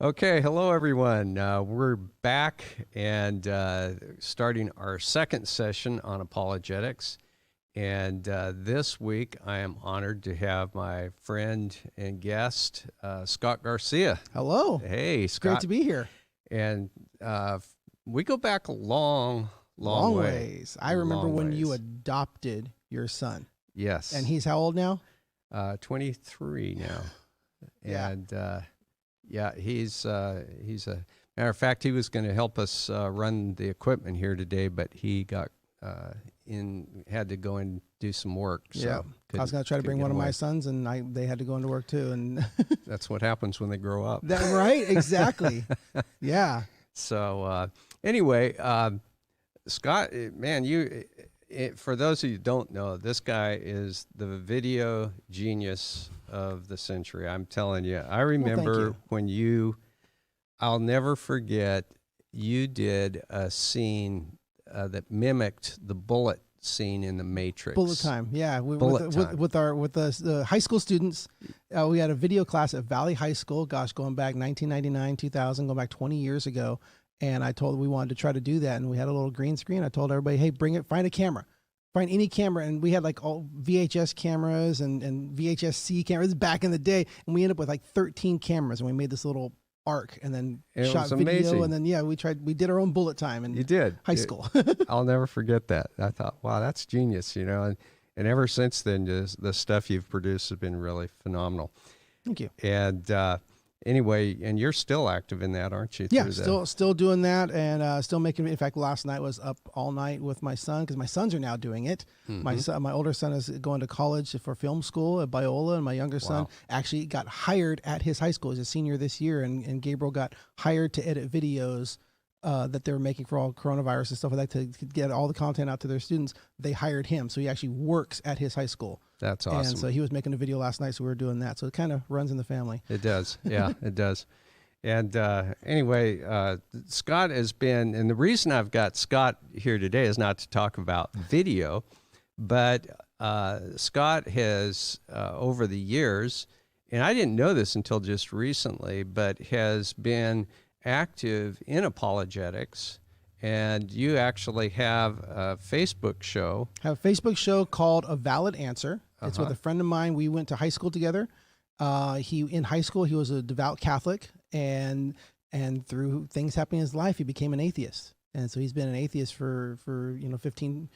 Okay, hello everyone. We're back and starting our second session on apologetics. And this week I am honored to have my friend and guest, Scott Garcia. Hello. Hey, Scott. Great to be here. And we go back a long ways. I remember when you adopted your son. Yes. And he's how old now? 23 now. Yeah. And yeah, he's a matter of fact, he was going to help us run the equipment here today, but he got had to go and do some work. So yeah, I was going to try to bring one of my sons, and they had to go into work too. And that's what happens when they grow up. That right? Exactly. Yeah. So anyway, Scott, man, for those of you who don't know, this guy is the video genius of the century. I'm telling you. I remember when I'll never forget, you did a scene that mimicked the bullet scene in the Matrix. Bullet time. Yeah. With the high school students, we had a video class at Valley High School, going back 1999, 2000, going back 20 years ago. And I told them we wanted to try to do that. And we had a little green screen. I told everybody, hey, find a camera. Find any camera. And we had like all VHS cameras and VHS-C cameras back in the day. And we ended up with like 13 cameras. And we made this little arc and then shot video. Amazing. And then, yeah, we did our own bullet time in high school. I'll never forget that. I thought, wow, that's genius, And ever since then, the stuff you've produced has been really phenomenal. Thank you. And anyway, and you're still active in that, aren't you? Yeah, still doing that, and still making. In fact, last night was up all night with my son because my sons are now doing it. Mm-hmm. My older son is going to college for film school at Biola, and my younger son actually got hired at his high school. He's a senior this year, and Gabriel got hired to edit videos that they were making for all coronavirus and stuff like that to get all the content out to their students. They hired him, so he actually works at his high school. That's awesome. And so he was making a video last night, so we were doing that. So it kind of runs in the family. It does. Yeah, it does. And anyway, Scott has been, and the reason I've got Scott here today is not to talk about video, but Scott has, over the years, and I didn't know this until just recently, but has been active in apologetics. And you actually have a Facebook show. I have a Facebook show called A Valid Answer. It's with a friend of mine. We went to high school together. In high school, he was a devout Catholic, and through things happening in his life, he became an atheist. And so he's been an atheist for 15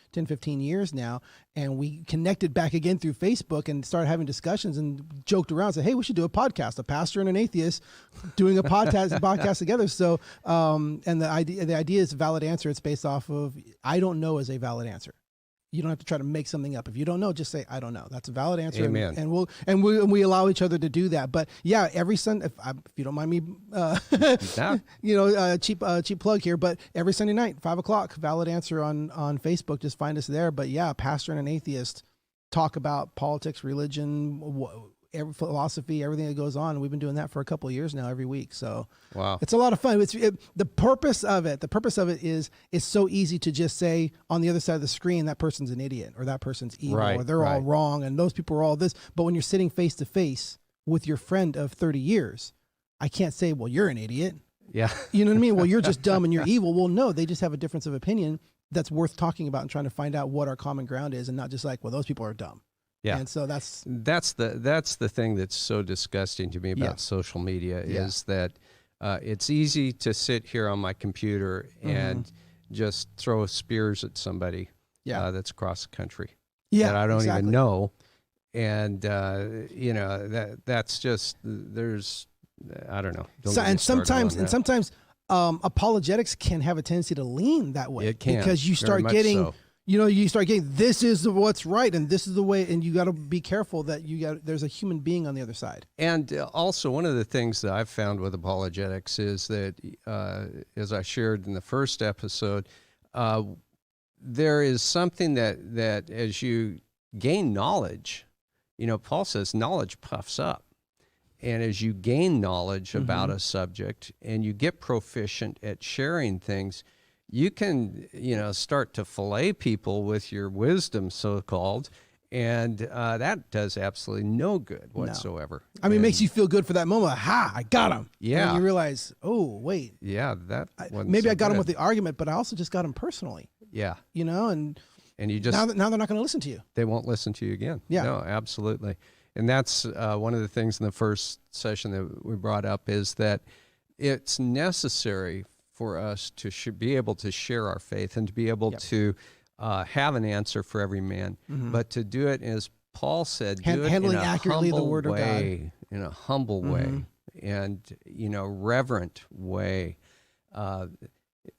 years now. And we connected back again through Facebook and started having discussions and joked around, said, hey, we should do a podcast, a pastor and an atheist doing a podcast together. So, and the idea is a valid answer. It's based off of, I don't know is a valid answer. You don't have to try to make something up. If you don't know, just say, I don't know. That's a valid answer. Amen. And we allow each other to do that. But yeah, every Sunday, if you don't mind me, cheap plug here, but every Sunday night, 5:00, Valid Answer on Facebook. Just find us there. But yeah, pastor and an atheist talk about politics, religion, philosophy, everything that goes on. And we've been doing that for a couple of years now, every week. So wow, it's a lot of fun. The purpose of it is it's so easy to just say on the other side of the screen, that person's an idiot or that person's evil or they're all wrong and those people are all this. But when you're sitting face to face with your friend of 30 years, I can't say, well, you're an idiot. Yeah. You know what I mean? Well, you're just dumb and you're evil. Well, no, they just have a difference of opinion that's worth talking about and trying to find out what our common ground is, and not just like, well, those people are dumb. Yeah, and so that's the thing that's so disgusting to me about social media is that it's easy to sit here on my computer and just throw spears at somebody that's across the country that I don't even know, and that's just there's I don't know. Sometimes apologetics can have a tendency to lean that way. It can, because you start getting. So. This is what's right, and this is the way, and you got to be careful that there's a human being on the other side. And also, one of the things that I've found with apologetics is that, as I shared in the first episode, there is something that as you gain knowledge, Paul says knowledge puffs up. And as you gain knowledge about a subject and you get proficient at sharing things, you can, start to fillet people with your wisdom, so-called, And that does absolutely no good whatsoever. I mean, it makes you feel good for that moment. Ha, I got him. Yeah. And you realize, oh, wait. Yeah, Maybe I got him with the argument, but I also just got him personally. Yeah. You know, and you just... Now they're not going to listen to you. They won't listen to you again. Yeah. No, absolutely. And that's one of the things in the first session that we brought up is that it's necessary for us to be able to share our faith and to be able to have an answer for every man, but to do it, as Paul said, do it handling in a accurately the word way, of God. in a humble way, and reverent way.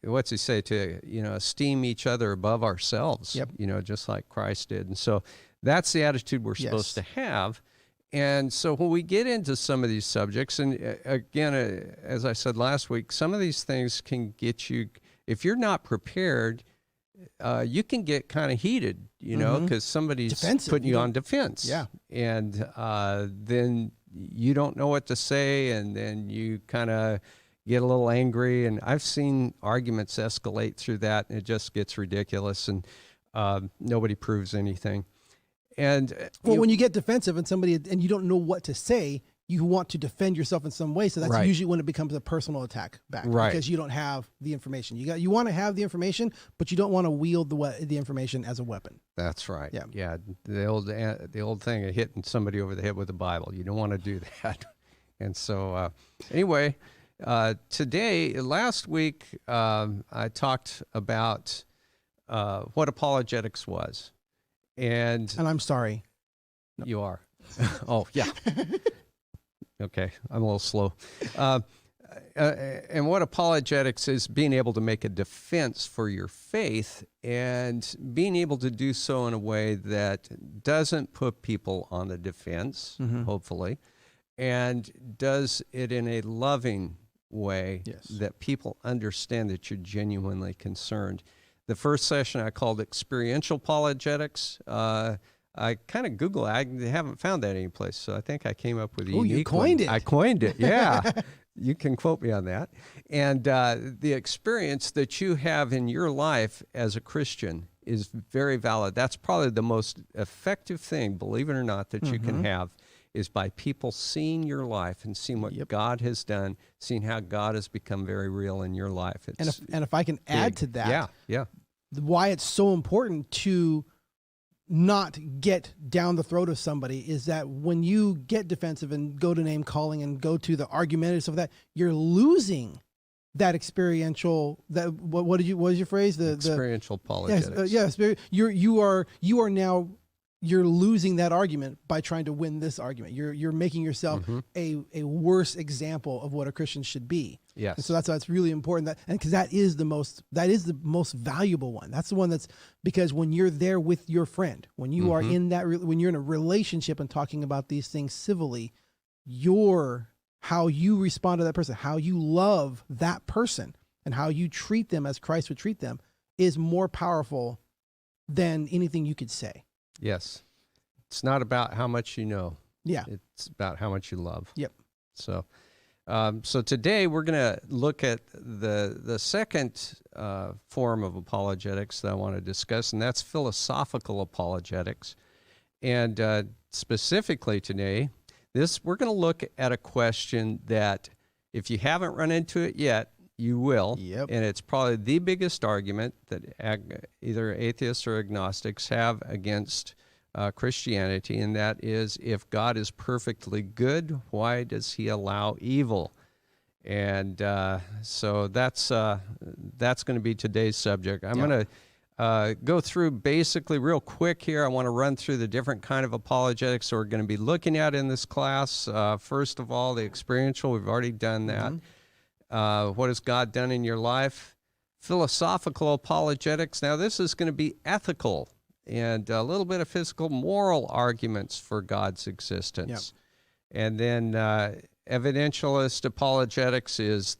What's he say? To esteem each other above ourselves. Yep. Just like Christ did. And so that's the attitude we're supposed to have. And so when we get into some of these subjects, and again, as I said last week, some of these things can get you, if you're not prepared, you can get kind of heated, because somebody's defensive. Putting you on defense. Yeah. And then you don't know what to say, and then you kind of get a little angry. And I've seen arguments escalate through that, and it just gets ridiculous, and nobody proves anything. And when you get defensive and you don't know what to say, you want to defend yourself in some way. So that's usually when it becomes a personal attack back, because you don't have the information. You want to have the information, but you don't want to wield the information as a weapon. That's right. Yeah. Yeah. The old thing of hitting somebody over the head with a Bible. You don't want to do that. And so anyway, last week I talked about what apologetics was. And I'm sorry. You are. Oh, yeah. Okay, I'm a little slow. And what apologetics is, being able to make a defense for your faith and being able to do so in a way that doesn't put people on the defense, hopefully, and does it in a loving way that people understand that you're genuinely concerned. The first session I called experiential apologetics. I kind of Googled it. I haven't found that anyplace, so I think I came up with a unique you coined one. it. I coined it, yeah. You can quote me on that. And the experience that you have in your life as a Christian is very valid. That's probably the most effective thing, believe it or not, that you can have, is by people seeing your life and seeing what God has done, seeing how God has become very real in your life. It's and if I can add to that, why it's so important to not get down the throat of somebody is that when you get defensive and go to name calling and go to the argumentative stuff, that you're losing that experiential. That what was your phrase? The experiential apologetics. Yes, you are now. You're losing that argument by trying to win this argument. You're making yourself a worse example of what a Christian should be. Yes. And so that's why it's really important because that is the most valuable one. That's the one because when you're there with your friend, when you are in when you're in a relationship and talking about these things civilly, how you respond to that person, how you love that person, and how you treat them as Christ would treat them is more powerful than anything you could say. Yes. It's not about how much you know. Yeah. It's about how much you love. Yep. So today we're going to look at the second form of apologetics that I want to discuss, and that's philosophical apologetics. And specifically today, we're going to look at a question that, if you haven't run into it yet, you will. Yep. And it's probably the biggest argument that either atheists or agnostics have against Christianity, and that is, if God is perfectly good, why does he allow evil? And so that's going to be today's subject. I'm going to go through basically real quick here. I want to run through the different kind of apologetics that we're going to be looking at in this class. First of all, the experiential. We've already done that. What has God done in your life? Philosophical apologetics. Now, this is going to be ethical and a little bit of physical, moral arguments for God's existence. Yep. And then evidentialist apologetics is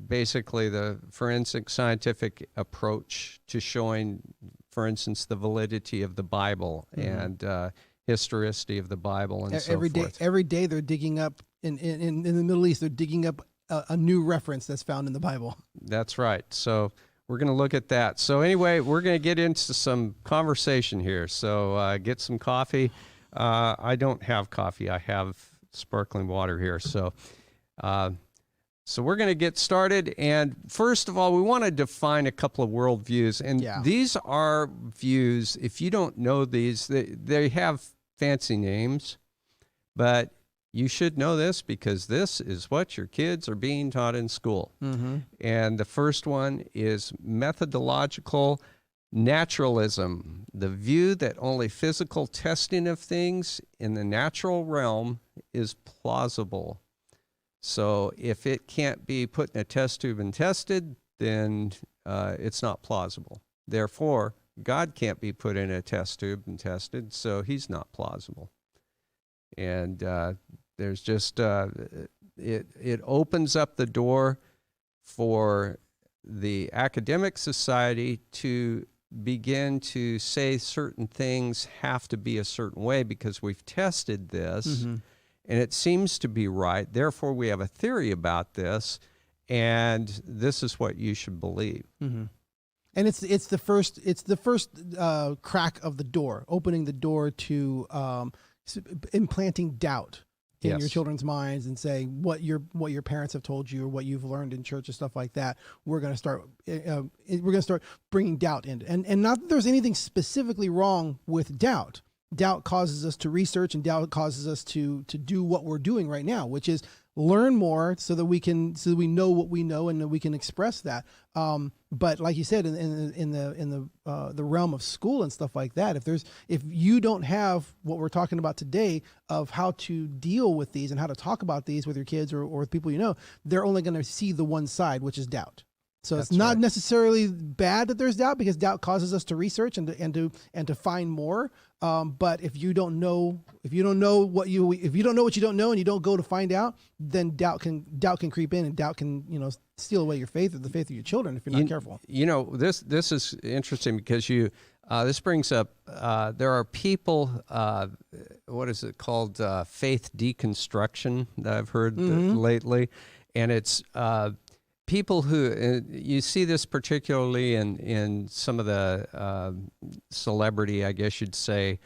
basically the forensic scientific approach to showing, for instance, the validity of the Bible and historicity of the Bible and so forth. Every day they're digging up, in the Middle East, they're digging up a new reference that's found in the Bible. That's right. So we're going to look at that. So anyway, we're going to get into some conversation here. So get some coffee. I don't have coffee. I have sparkling water here. So we're going to get started. And first of all, we want to define a couple of worldviews. And these are views, if you don't know these, they have fancy names, but you should know this because this is what your kids are being taught in school. Mm-hmm. And the first one is methodological naturalism, the view that only physical testing of things in the natural realm is plausible. So if it can't be put in a test tube and tested, then it's not plausible. Therefore, God can't be put in a test tube and tested, so he's not plausible. And there's just, it opens up the door for the academic society to begin to say certain things have to be a certain way because we've tested this, mm-hmm. and it seems to be right. Therefore, we have a theory about this, and this is what you should believe. Mm-hmm. And it's the first crack of the door, opening the door to implanting doubt in your children's minds and saying what your parents have told you or what you've learned in church and stuff like that. We're going to start bringing doubt in, and not that there's anything specifically wrong with doubt. Doubt causes us to research, and doubt causes us to do what we're doing right now, which is learn more so that we know what we know and that we can express that. But like you said, in the realm of school and stuff like that, if you don't have what we're talking about today of how to deal with these and how to talk about these with your kids or with people you know, they're only going to see the one side, which is doubt. So it's not necessarily bad that there's doubt because doubt causes us to research and to find more. But if you don't know what you don't know and you don't go to find out, then doubt can creep in and doubt can steal away your faith or the faith of your children if you're not careful. This is interesting because this brings up there are people what is it called faith deconstruction that I've heard mm-hmm. lately, and it's people who you see this particularly in some of the celebrity, I guess you'd say,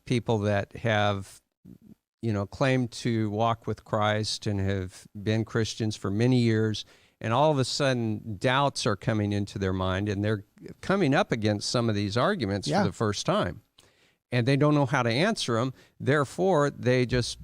people that have claimed to walk with Christ and have been Christians for many years, and all of a sudden doubts are coming into their mind, and they're coming up against some of these arguments for the first time. And they don't know how to answer them. Therefore, they just,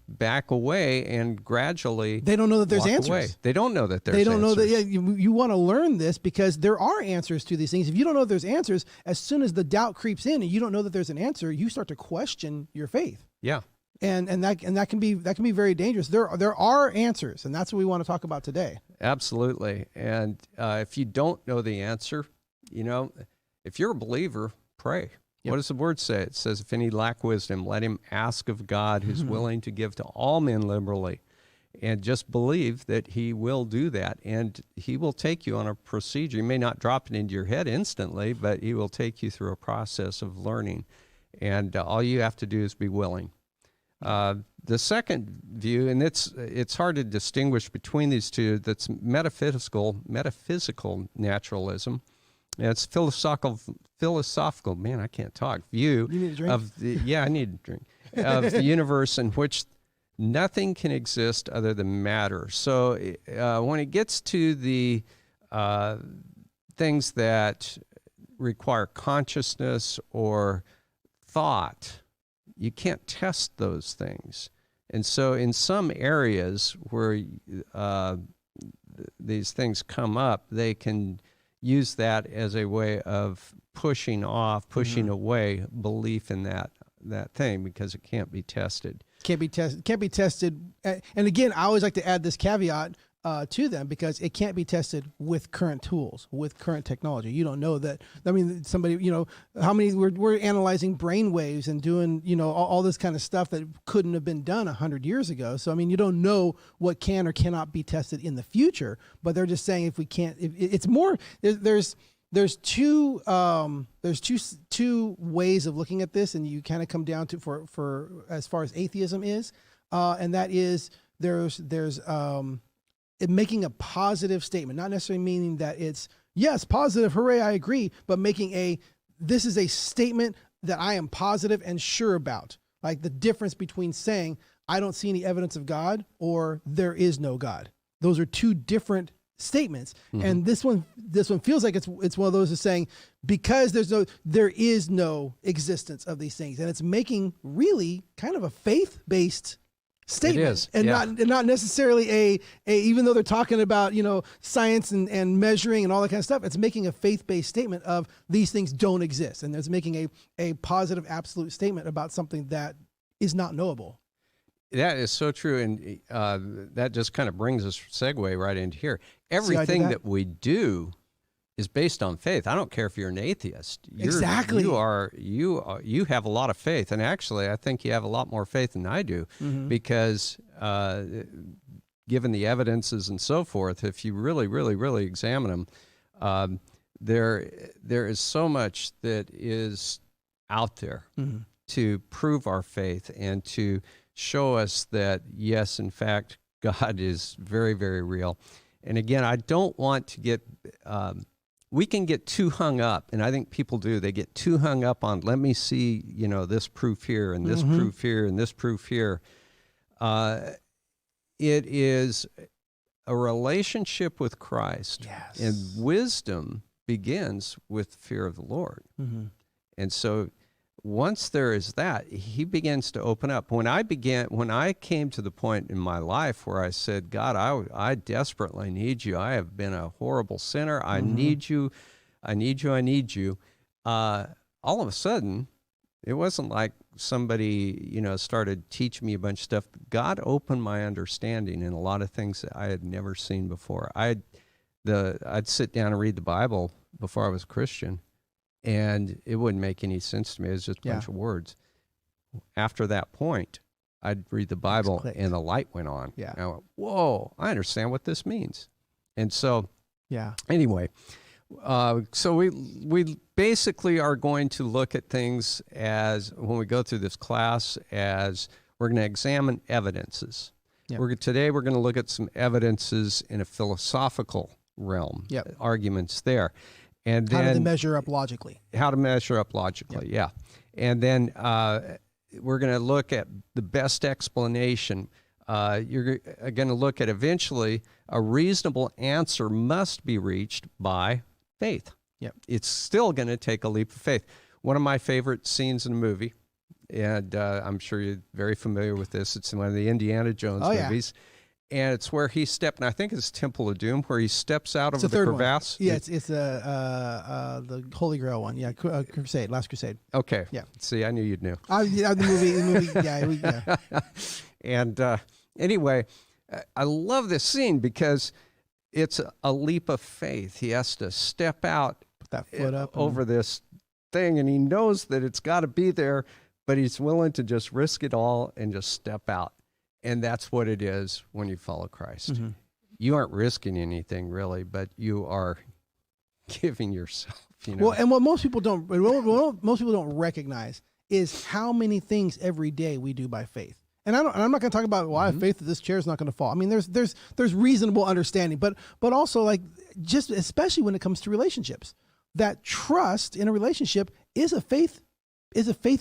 back away and gradually they don't know that there's answers. Away. They don't know that there's answers. They don't know that. Yeah, you want to learn this because there are answers to these things. If you don't know that there's answers, as soon as the doubt creeps in and you don't know that there's an answer, you start to question your faith. Yeah. And that can be very dangerous. There are answers, and that's what we want to talk about today. Absolutely. And if you don't know the answer, if you're a believer, pray. Yep. What does the word say? It says, if any lack wisdom, let him ask of God, who's mm-hmm. willing to give to all men liberally. And just believe that he will do that. And he will take you on a procedure. He may not drop it into your head instantly, but he will take you through a process of learning. And all you have to do is be willing. The second view, and it's hard to distinguish between these two, that's metaphysical naturalism. And it's philosophical, man, I can't talk, view you need a drink? I need a drink, of the universe in which nothing can exist other than matter. So when it gets to the things that require consciousness or thought, you can't test those things. And so in some areas where these things come up, they can use that as a way of pushing mm-hmm. away belief in that thing because it can't be tested. Can't be tested. And again, I always like to add this caveat to them because it can't be tested with current tools, with current technology. You don't know that. I mean, somebody, how many we're analyzing brain waves and doing, all this kind of stuff that couldn't have been done 100 years ago. So, I mean, you don't know what can or cannot be tested in the future, but they're just saying if we can't, it's more, there's two ways of looking at this, and you kind of come down to for as far as atheism is, and that is there's making a positive statement, not necessarily meaning that it's, yes, positive, hooray, I agree, but making this is a statement that I am positive and sure about. Like the difference between saying, I don't see any evidence of God or there is no God. Those are two different statements. Mm-hmm. And this one feels like it's one of those is saying, because there is no existence of these things. And it's making really kind of a faith-based statement. It is. And not necessarily even though they're talking about, science and measuring and all that kind of stuff, it's making a faith-based statement of these things don't exist. And it's making a positive, absolute statement about something that is not knowable. That is so true, and that just kind of brings us segue right into here. Everything that we do is based on faith. I don't care if you're an atheist. Exactly. You have a lot of faith, and actually, I think you have a lot more faith than I do, mm-hmm. because given the evidences and so forth, if you really, really, really examine them, there is so much that is out there mm-hmm. to prove our faith and to show us that, yes, in fact, God is very, very real. And again, I don't want to get, we can get too hung up, and I think people do. They get too hung up on, let me see, this proof here and this mm-hmm. proof here and this proof here. It is a relationship with Christ. Yes. And wisdom begins with fear of the Lord. Mm-hmm. And so once there is that, he begins to open up. When I came to the point in my life where I said, God, I desperately need you. I have been a horrible sinner. I mm-hmm. need you. I need you. I need you. All of a sudden, it wasn't like somebody, started teaching me a bunch of stuff. God opened my understanding in a lot of things that I had never seen before. I'd sit down and read the Bible before I was a Christian, and it wouldn't make any sense to me. It was just a bunch of words. After that point, I'd read the Bible and the light went on. Yeah. And I went, whoa, I understand what this means. And so, anyway, so we basically are going to look at things as, when we go through this class, as we're going to examine evidences. Yep. Today we're going to look at some evidences in a philosophical realm, arguments there. And then, how do they measure up logically? How to measure up logically, yeah. And then we're going to look at the best explanation. You're going to look at, eventually, a reasonable answer must be reached by faith. Yep. It's still going to take a leap of faith. One of my favorite scenes in a movie, and I'm sure you're very familiar with this, it's in one of the Indiana Jones movies. And it's where he stepped, and I think it's Temple of Doom, where he steps out of the crevasse. One. Yeah, it's the Holy Grail one. Yeah, Crusade, Last Crusade. Okay. Yeah. See, I knew you'd know. The movie. Yeah. And anyway, I love this scene because it's a leap of faith. He has to step out, put that foot up over this thing, and he knows that it's got to be there, but he's willing to just risk it all and just step out. And that's what it is when you follow Christ. Mm-hmm. You aren't risking anything, really, but you are giving yourself. Well, and what most people don't recognize is how many things every day we do by faith. And I'm not going to talk about why I have faith that this chair is not going to fall. I mean, there's reasonable understanding, but also, like, just especially when it comes to relationships, that trust in a relationship is a faith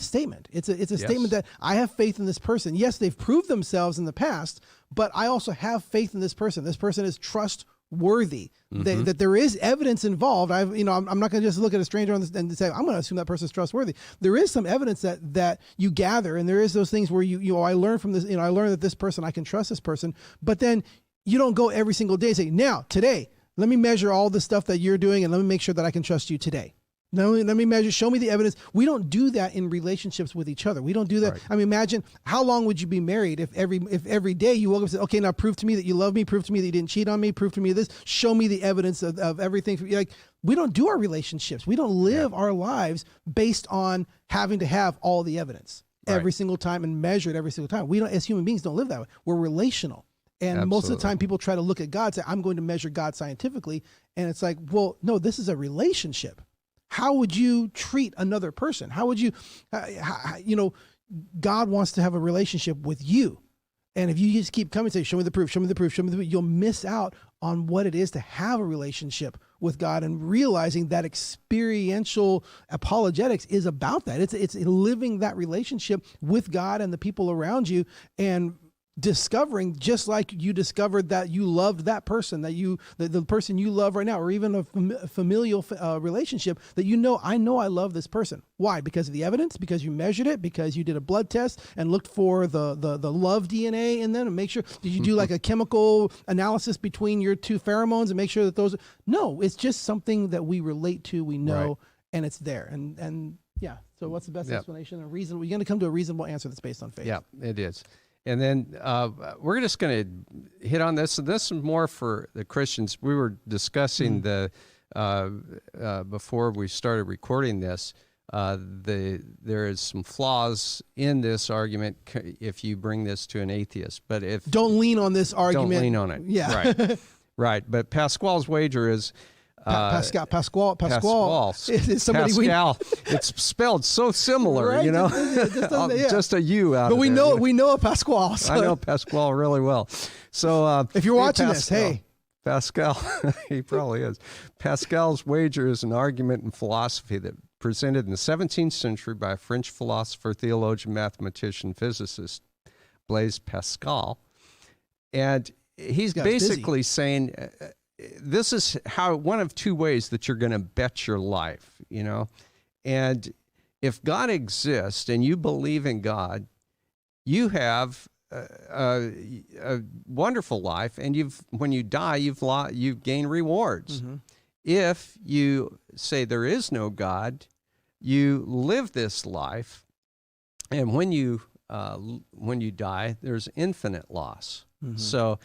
statement. It's a statement that I have faith in this person. Yes, they've proved themselves in the past, but I also have faith in this person. This person is trustworthy. Mm-hmm. That there is evidence involved. I'm not going to just look at a stranger and say, I'm going to assume that person is trustworthy. There is some evidence that you gather, and there is those things where I learn from this. I learn that this person, I can trust this person. But then you don't go every single day and say, now, today, let me measure all the stuff that you're doing, and let me make sure that I can trust you today. No, let me measure, show me the evidence. We don't do that in relationships with each other. We don't do that. Right. I mean, imagine how long would you be married if every day you woke up and said, okay, now prove to me that you love me, prove to me that you didn't cheat on me, prove to me this, show me the evidence of everything. Like, we don't do our relationships. We don't live our lives based on having to have all the evidence every single time and measure it every single time. We don't, as human beings, don't live that way. We're relational. And most of the time people try to look at God and say, I'm going to measure God scientifically. And it's like, well, no, this is a relationship. How would you treat another person? How would you, God wants to have a relationship with you. And if you just keep coming and say, show me the proof, show me the proof, show me the proof, you'll miss out on what it is to have a relationship with God, and realizing that experiential apologetics is about that. It's living that relationship with God and the people around you, and discovering, just like you discovered that you loved that person, that the person you love right now, or even a familial relationship, that I know I love this person. Why? Because of the evidence, because you measured it, because you did a blood test and looked for the love DNA in them, and make sure, did you do like a chemical analysis between your two pheromones and make sure that those, no, it's just something that we relate to, we know, right, and it's there. And yeah, so what's the best explanation? A reason, we're going to come to a reasonable answer that's based on faith. Yeah, it is. And then we're just going to hit on this. And this is more for the Christians. We were discussing before we started recording this, there is some flaws in this argument if you bring this to an atheist. But if don't lean on this argument. Don't lean on it. Yeah. Right. Right. But Pasquale's wager is... Pascal. Is somebody Pascal. It's spelled so similar, right? You know, just a U out. But we know a Pasquale. So. I know Pasquale really well. So if you're watching this, hey, Pascal, he probably is. Pascal's wager is an argument in philosophy that presented in the 17th century by a French philosopher, theologian, mathematician, physicist, Blaise Pascal, and he's basically saying. This is how one of two ways that you're going to bet your life, you know. And if God exists and you believe in God, you have a wonderful life, and when you die, you've gained rewards. Mm-hmm. If you say there is no God, you live this life, and when you die, there's infinite loss. Mm-hmm. So.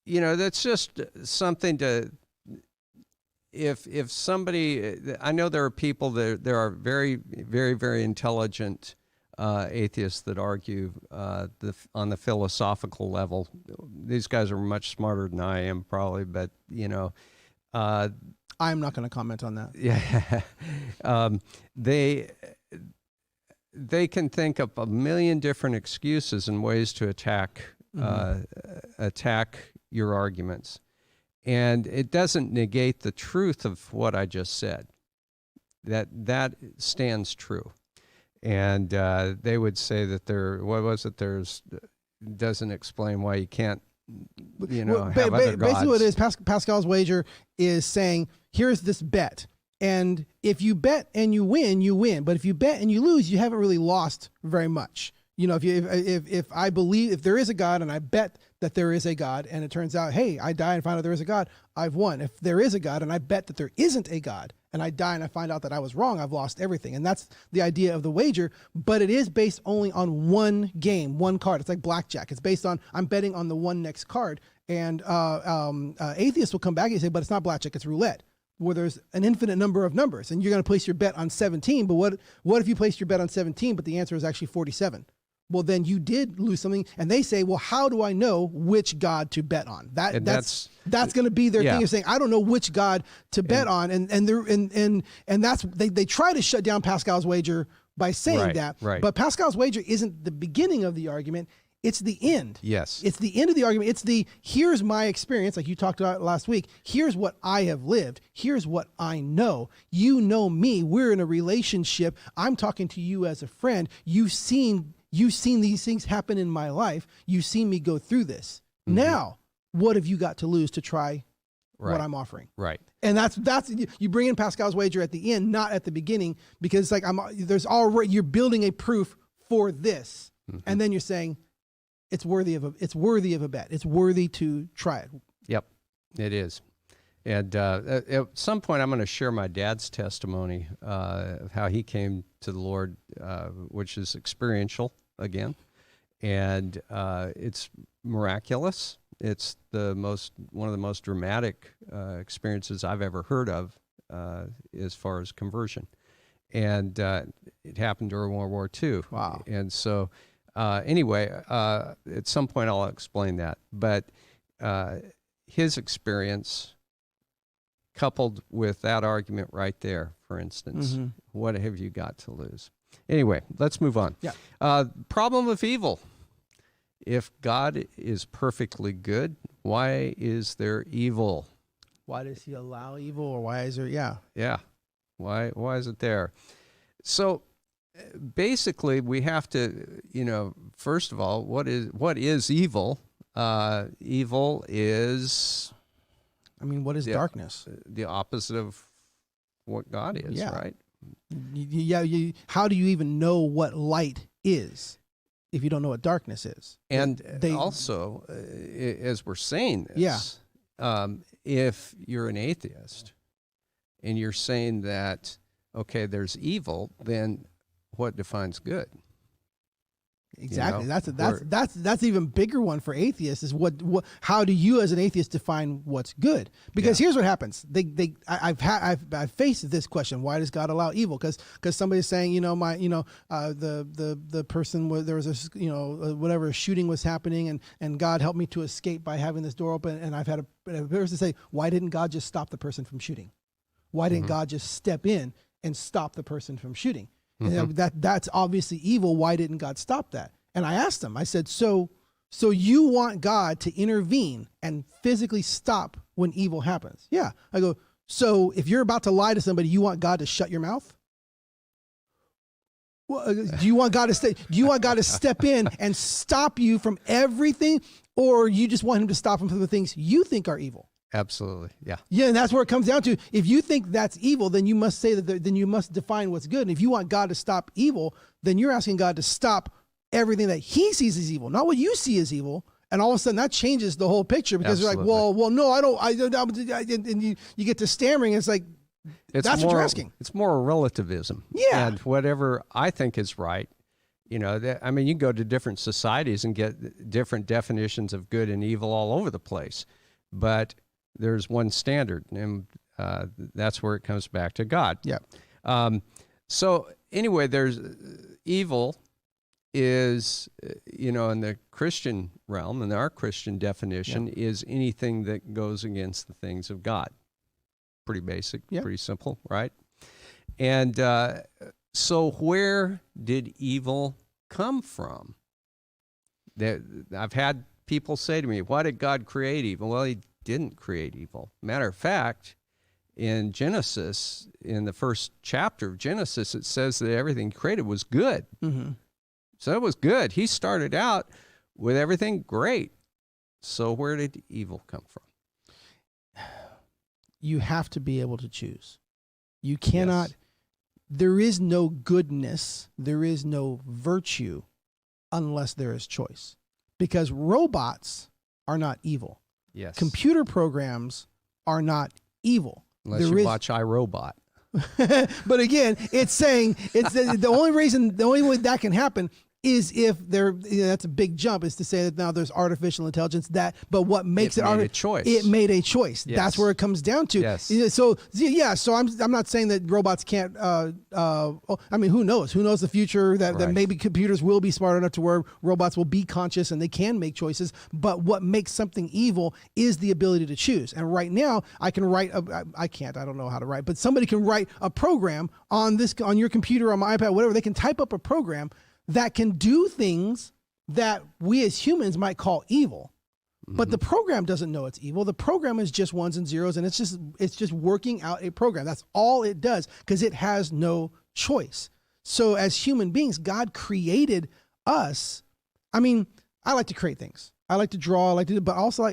You know, that's just something to, if somebody, I know there are people, there are very, very, very intelligent atheists that argue on the philosophical level. These guys are much smarter than I am probably, but, you know. I'm not going to comment on that. Yeah. They can think of a million different excuses and ways to attack your arguments, and it doesn't negate the truth of what I just said. That stands true, and they would say that doesn't explain why you can't, have other gods. Basically, what it is, Pascal's wager is saying, here's this bet, and if you bet and you win, but if you bet and you lose, you haven't really lost very much. You know, if I believe, if there is a God and I bet that there is a God, and it turns out, hey, I die and find out there is a God, I've won. If there is a God and I bet that there isn't a God, and I die and I find out that I was wrong, I've lost everything. And that's the idea of the wager, but it is based only on one game, one card. It's like blackjack. It's based on, I'm betting on the one next card. And atheists will come back and say, but it's not blackjack, it's roulette, where there's an infinite number of numbers, and you're going to place your bet on 17, but what if you placed your bet on 17, but the answer is actually 47? Well, then you did lose something. And they say, well, how do I know which God to bet on? That's going to be their thing of saying, I don't know which God to bet on. And that's, they try to shut down Pascal's wager by saying that. Right. But Pascal's wager isn't the beginning of the argument. It's the end. Yes. It's the end of the argument. It's here's my experience, like you talked about last week. Here's what I have lived. Here's what I know. You know me. We're in a relationship. I'm talking to you as a friend. You've seen these things happen in my life. You've seen me go through this. Mm-hmm. Now, what have you got to lose to try what I'm offering? Right. And that's you bring in Pascal's wager at the end, not at the beginning, because it's like you're building a proof for this, and then you're saying it's worthy of a bet. It's worthy to try it. Yep, it is. And at some point, I'm going to share my dad's testimony of how he came to the Lord, which is experiential again, and it's miraculous. It's one of the most dramatic experiences I've ever heard of as far as conversion, and it happened during World War II. Wow! And so, anyway, at some point I'll explain that, but his experience, coupled with that argument right there, for instance, what have you got to lose? Anyway, let's move on. Yeah. Problem of evil. if God is perfectly good, why is there evil? Why does he allow evil, or why is there, yeah. Yeah. Why is it there? So basically we have to, first of all, what is evil? Evil is, what is darkness? The opposite of what God is, Yeah. right? How do you even know what light is if you don't know what darkness is? And also, as we're saying this, if you're an atheist and you're saying that, okay, there's evil, then what defines good? Exactly. That's even bigger one for atheists is what how do you as an atheist define what's good? Because here's what happens. I've faced this question. Why does God allow evil? Because somebody's saying, the person, there was a shooting was happening and God helped me to escape by having this door open, and I've had a person say, why didn't God just stop the person from shooting? Why didn't God just step in and stop the person from shooting? And that's obviously evil. Why didn't God stop that? And I asked him, I said, so you want God to intervene and physically stop when evil happens? Yeah. I go, so if you're about to lie to somebody, you want God to shut your mouth? Well, do you want God to step in and stop you from everything, or you just want him to stop him from the things you think are evil? Absolutely. Yeah. Yeah. And that's where it comes down to. If you think that's evil, then you must say that, then you must define what's good. And if you want God to stop evil, then you're asking God to stop everything that he sees as evil, not what you see as evil. And all of a sudden that changes the whole picture, because you're like, well, no, I don't, and you get to stammering. And it's like, that's what you're asking. It's more relativism. Yeah. And whatever I think is right, you can go to different societies and get different definitions of good and evil all over the place. But there's one standard, and that's where it comes back to God. Yeah. So anyway, there's evil is, in the Christian realm, and our Christian definition is anything that goes against the things of God. Pretty basic, pretty simple, right? And so where did evil come from? I've had people say to me, why did God create evil? Well, he didn't create evil. Matter of fact, in Genesis, in the first chapter of Genesis, it says that everything created was good. Mm-hmm. So it was good. He started out with everything great. So where did evil come from? You have to be able to choose. You cannot, there is no goodness, there is no virtue unless there is choice. Because robots are not evil. Yes. Computer programs are not evil. Unless you watch iRobot. But again, it's saying the only way that can happen is if that's a big jump, is to say that now there's artificial intelligence but what makes it a choice. It made a choice. Yes. That's where it comes down to. Yes. So I'm not saying that robots can't, who knows? Who knows the future that maybe computers will be smart enough to where robots will be conscious and they can make choices. But what makes something evil is the ability to choose. And right now I can write, I don't know how to write, but somebody can write a program on your computer, on my iPad, whatever. They can type up a program that can do things that we as humans might call evil. Mm-hmm. But the program doesn't know it's evil. The program is just ones and zeros, and it's just working out a program. That's all it does, because it has no choice. So as human beings, God created us. I like to create things. I like to draw, but also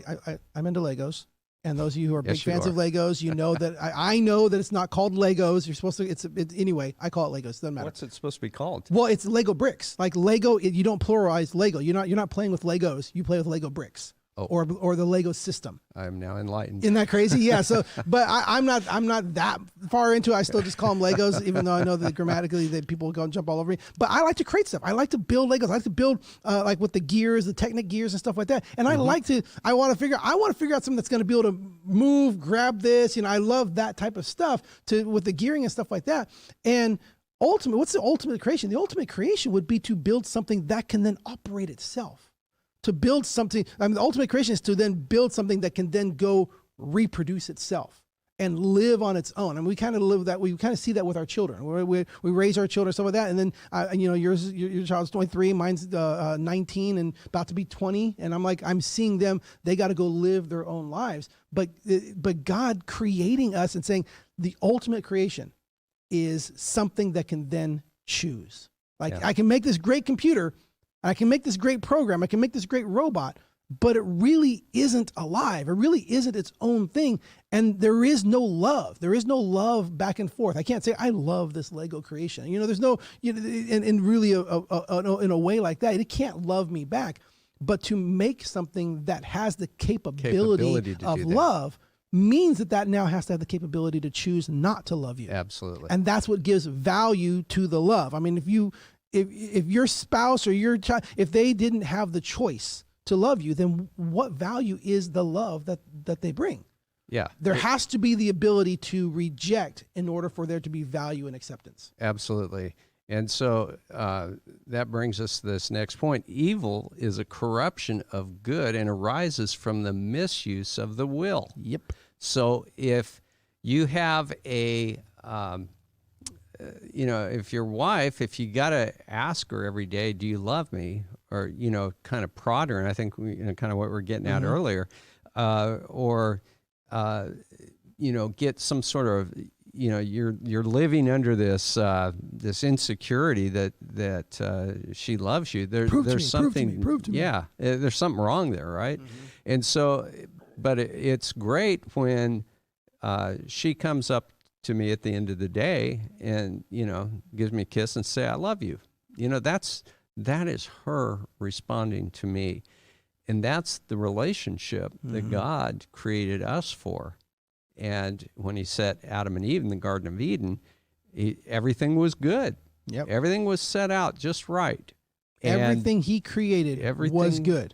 I'm into Legos. And those of you who are big fans of Legos, you know that I know that it's not called Legos. You're supposed to. Anyway, I call it Legos. Doesn't matter. What's it supposed to be called? Well, it's Lego bricks. Like Lego, you don't pluralize Lego. You're not playing with Legos. You play with Lego bricks. Or the Lego system. I'm now enlightened. Isn't that crazy? Yeah. So, but I'm not that far into it. I still just call them Legos, even though I know that grammatically that people go and jump all over me. But I like to create stuff. I like to build Legos. I like to build like with the gears, the Technic gears and stuff like that. And I want to figure out something that's going to be able to move, grab this. I love that type of stuff with the gearing and stuff like that. And what's the ultimate creation? The ultimate creation would be to build something that can then operate itself. To build something, the ultimate creation is to then build something that can then go reproduce itself. and live on its own. And we kind of live that. We kind of see that with our children. We raise our children, stuff like that. And then, your child's 23, mine's 19 and about to be 20. And I'm seeing them, they got to go live their own lives. But God creating us and saying the ultimate creation is something that can then choose. I can make this great computer, I can make this great program, I can make this great robot, but it really isn't alive. It really isn't its own thing. And there is no love. There is no love back and forth. I can't say, I love this Lego creation. There's no, in really in a way like that, it can't love me back. But to make something that has the capability of love means that now has to have the capability to choose not to love you. Absolutely. And that's what gives value to the love. I mean, if your spouse or your child, if they didn't have the choice to love you, then what value is the love that they bring? Yeah. There has to be the ability to reject in order for there to be value and acceptance. Absolutely. And so that brings us to this next point. Evil is a corruption of good and arises from the misuse of the will. Yep. So if you have if your wife, if you got to ask her every day, do you love me? Or, kind of prod her, and I think, kind of what we're getting at earlier, or get some sort of, you're living under this insecurity that she loves you. There's something, prove to me. Yeah, there's something wrong there, right? And so, but it's great when she comes up to me at the end of the day and gives me a kiss and say, I love you. That is her responding to me. And that's the relationship that God created us for. And when he set Adam and Eve in the Garden of Eden, everything was good. Yep. Everything was set out just right. Everything he created was good.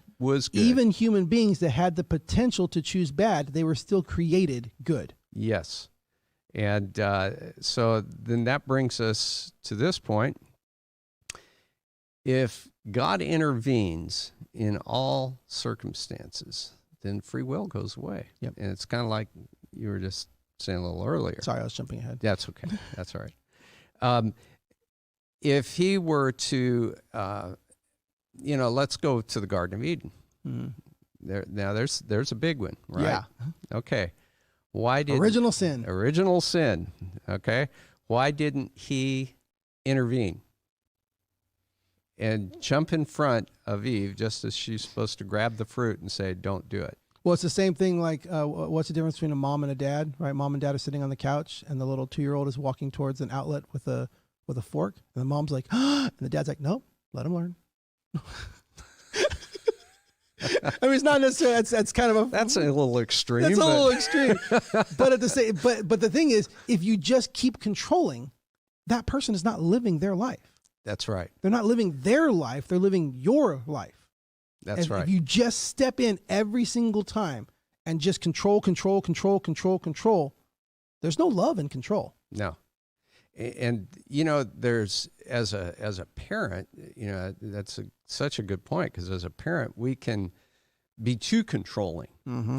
Even human beings that had the potential to choose bad, they were still created good. Yes. And so then that brings us to this point. If God intervenes in all circumstances, then free will goes away. Yep. And it's kind of like you were just saying a little earlier. Sorry, I was jumping ahead. That's okay. That's all right. If he were to, let's go to the Garden of Eden. There's a big one, right? Yeah. Okay. Why did original sin? Okay. Why didn't he intervene and jump in front of Eve just as she's supposed to grab the fruit and say, "Don't do it"? Well, it's the same thing. Like, what's the difference between a mom and a dad? Right? Mom and dad are sitting on the couch, and the little 2-year-old is walking towards an outlet with a fork, and the mom's like, and the dad's like, "Nope, let him learn." I mean, it's not necessarily. That's kind of that's a little extreme. That's a little extreme. But at the same, but the thing is, if you just keep controlling, that person is not living their life. That's right. They're not living their life. They're living your life. That's right. If you just step in every single time and just control, there's no love in control. No. And there's as a parent, that's such a good point, because as a parent we can be too controlling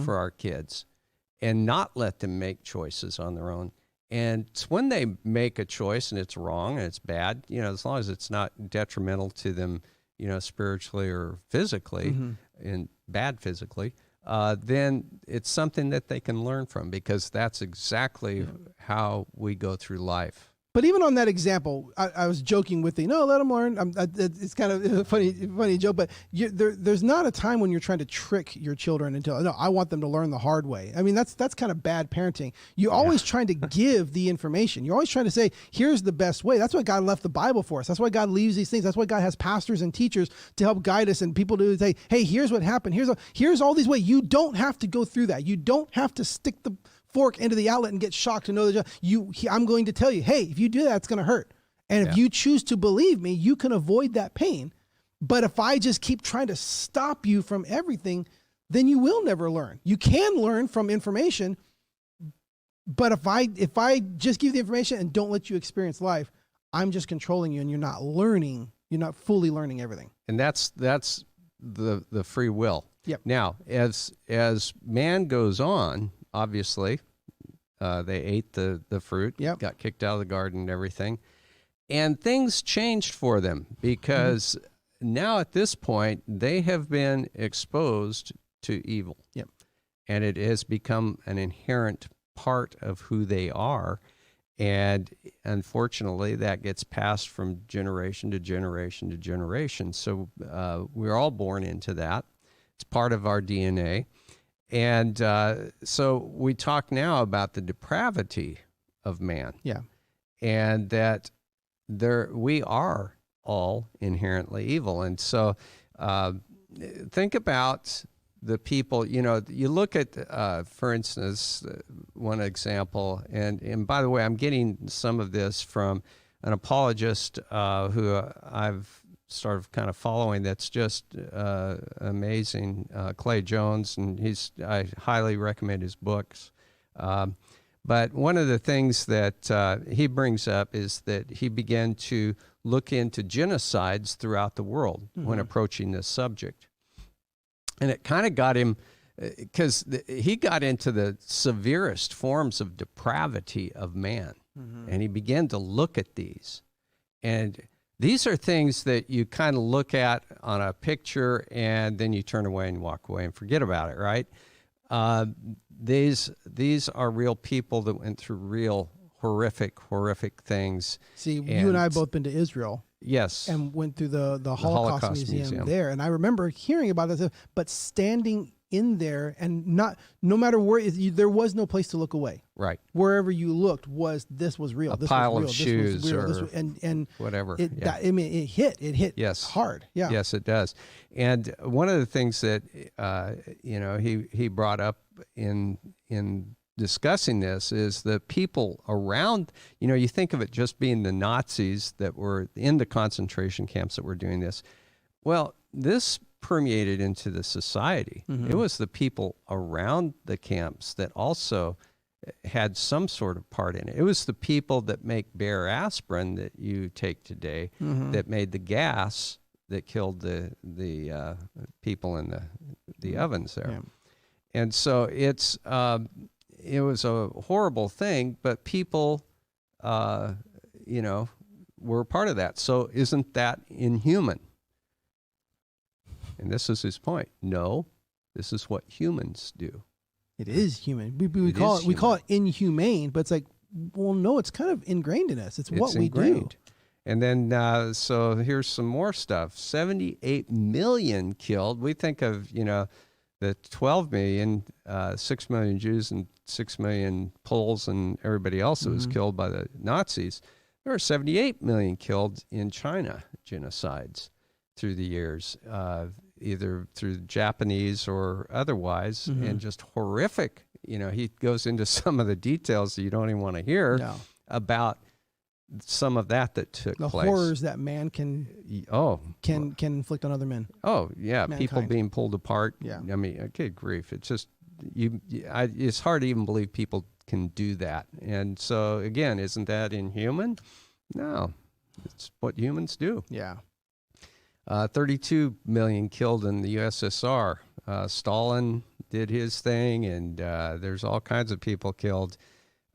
for our kids and not let them make choices on their own. And it's when they make a choice and it's wrong and it's bad, as long as it's not detrimental to them, spiritually or physically, and bad physically, then it's something that they can learn from, because that's exactly how we go through life. But even on that example, I was joking with let them learn. It's kind of a funny joke, but there's not a time when you're trying to trick your children into, no, I want them to learn the hard way. I mean, that's kind of bad parenting. You're always trying to give the information. You're always trying to say, here's the best way. That's why God left the Bible for us. That's why God leaves these things. That's why God has pastors and teachers to help guide us, and people to say, hey, here's what happened. Here's all these ways. You don't have to go through that. You don't have to stick the fork into the outlet and get shocked to know that I'm going to tell you, hey, if you do that, it's going to hurt. And if you choose to believe me, you can avoid that pain. But if I just keep trying to stop you from everything, then you will never learn. You can learn from information, but if I just give you the information and don't let you experience life, I'm just controlling you, and you're not learning. You're not fully learning everything. And that's the free will. Yep. Now, as man goes on, obviously, They ate the fruit, Yep. got kicked out of the garden and everything. And things changed for them because now at this point, they have been exposed to evil. Yep. And it has become an inherent part of who they are. And unfortunately, that gets passed from generation to generation to generation. So we're all born into that. It's part of our DNA. And so we talk now about the depravity of man. Yeah. And that we are all inherently evil. And so think about the people, you look at, for instance, one example, and by the way, I'm getting some of this from an apologist who I've sort of kind of following that's just amazing, Clay Jones, and I highly recommend his books. But one of the things that he brings up is that he began to look into genocides throughout the world when approaching this subject. And it kind of got him, because he got into the severest forms of depravity of man. And he began to look at these. And these are things that you kind of look at on a picture and then you turn away and walk away and forget about it, right? These are real people that went through real horrific things. See, you and I both been to Israel. Yes. And went through the Holocaust Museum there. And I remember hearing about this, but standing in there and no matter where, there was no place to look away. Right. Wherever you looked this was real. This pile was real. Of shoes this was real. And whatever. It hit yes. hard. Yeah. Yes, it does. And one of the things that, he brought up in discussing this is the people around, you think of it just being the Nazis that were in the concentration camps that were doing this. Well, this permeated into the society. It was the people around the camps that also had some sort of part in it. It was the people that make Bayer aspirin that you take today that made the gas that killed the people in the ovens there. Yeah. And so it was a horrible thing, but people, were part of that. So isn't that inhuman? And this is his point. No, this is what humans do. It is human. We call it inhumane, but it's like, well, no, it's kind of ingrained in us. It's what we do. And then, so here's some more stuff. 78 million killed. We think of, the 12 million, 6 million Jews and 6 million Poles and everybody else that was killed by the Nazis. There are 78 million killed in China, genocides through the years, either through Japanese or otherwise, and just horrific. He goes into some of the details that you don't even want to hear about some of that took place. The horrors that man can inflict on other men. Oh yeah, mankind. People being pulled apart. Yeah, I mean, good grief! It's just it's hard to even believe people can do that. And so again, isn't that inhuman? No, it's what humans do. Yeah. 32 million killed in the USSR. Stalin did his thing, and there's all kinds of people killed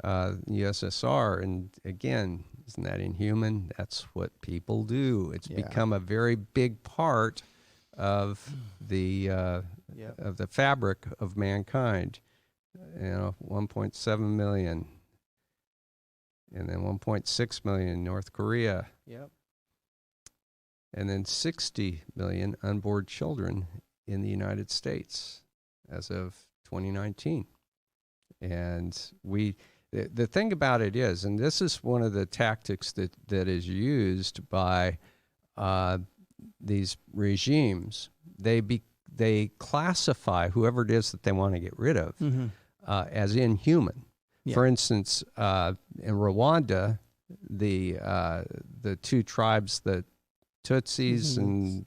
in the USSR. And again, isn't that inhuman? That's what people do. It's become a very big part of the fabric of mankind. 1.7 million, and then 1.6 million in North Korea. Yep. And then 60 million unborn children in the United States as of 2019. And the thing about it is, and this is one of the tactics that is used by these regimes, they classify whoever it is that they want to get rid of as inhuman. Yeah. For instance, in Rwanda, the two tribes that Tutsis and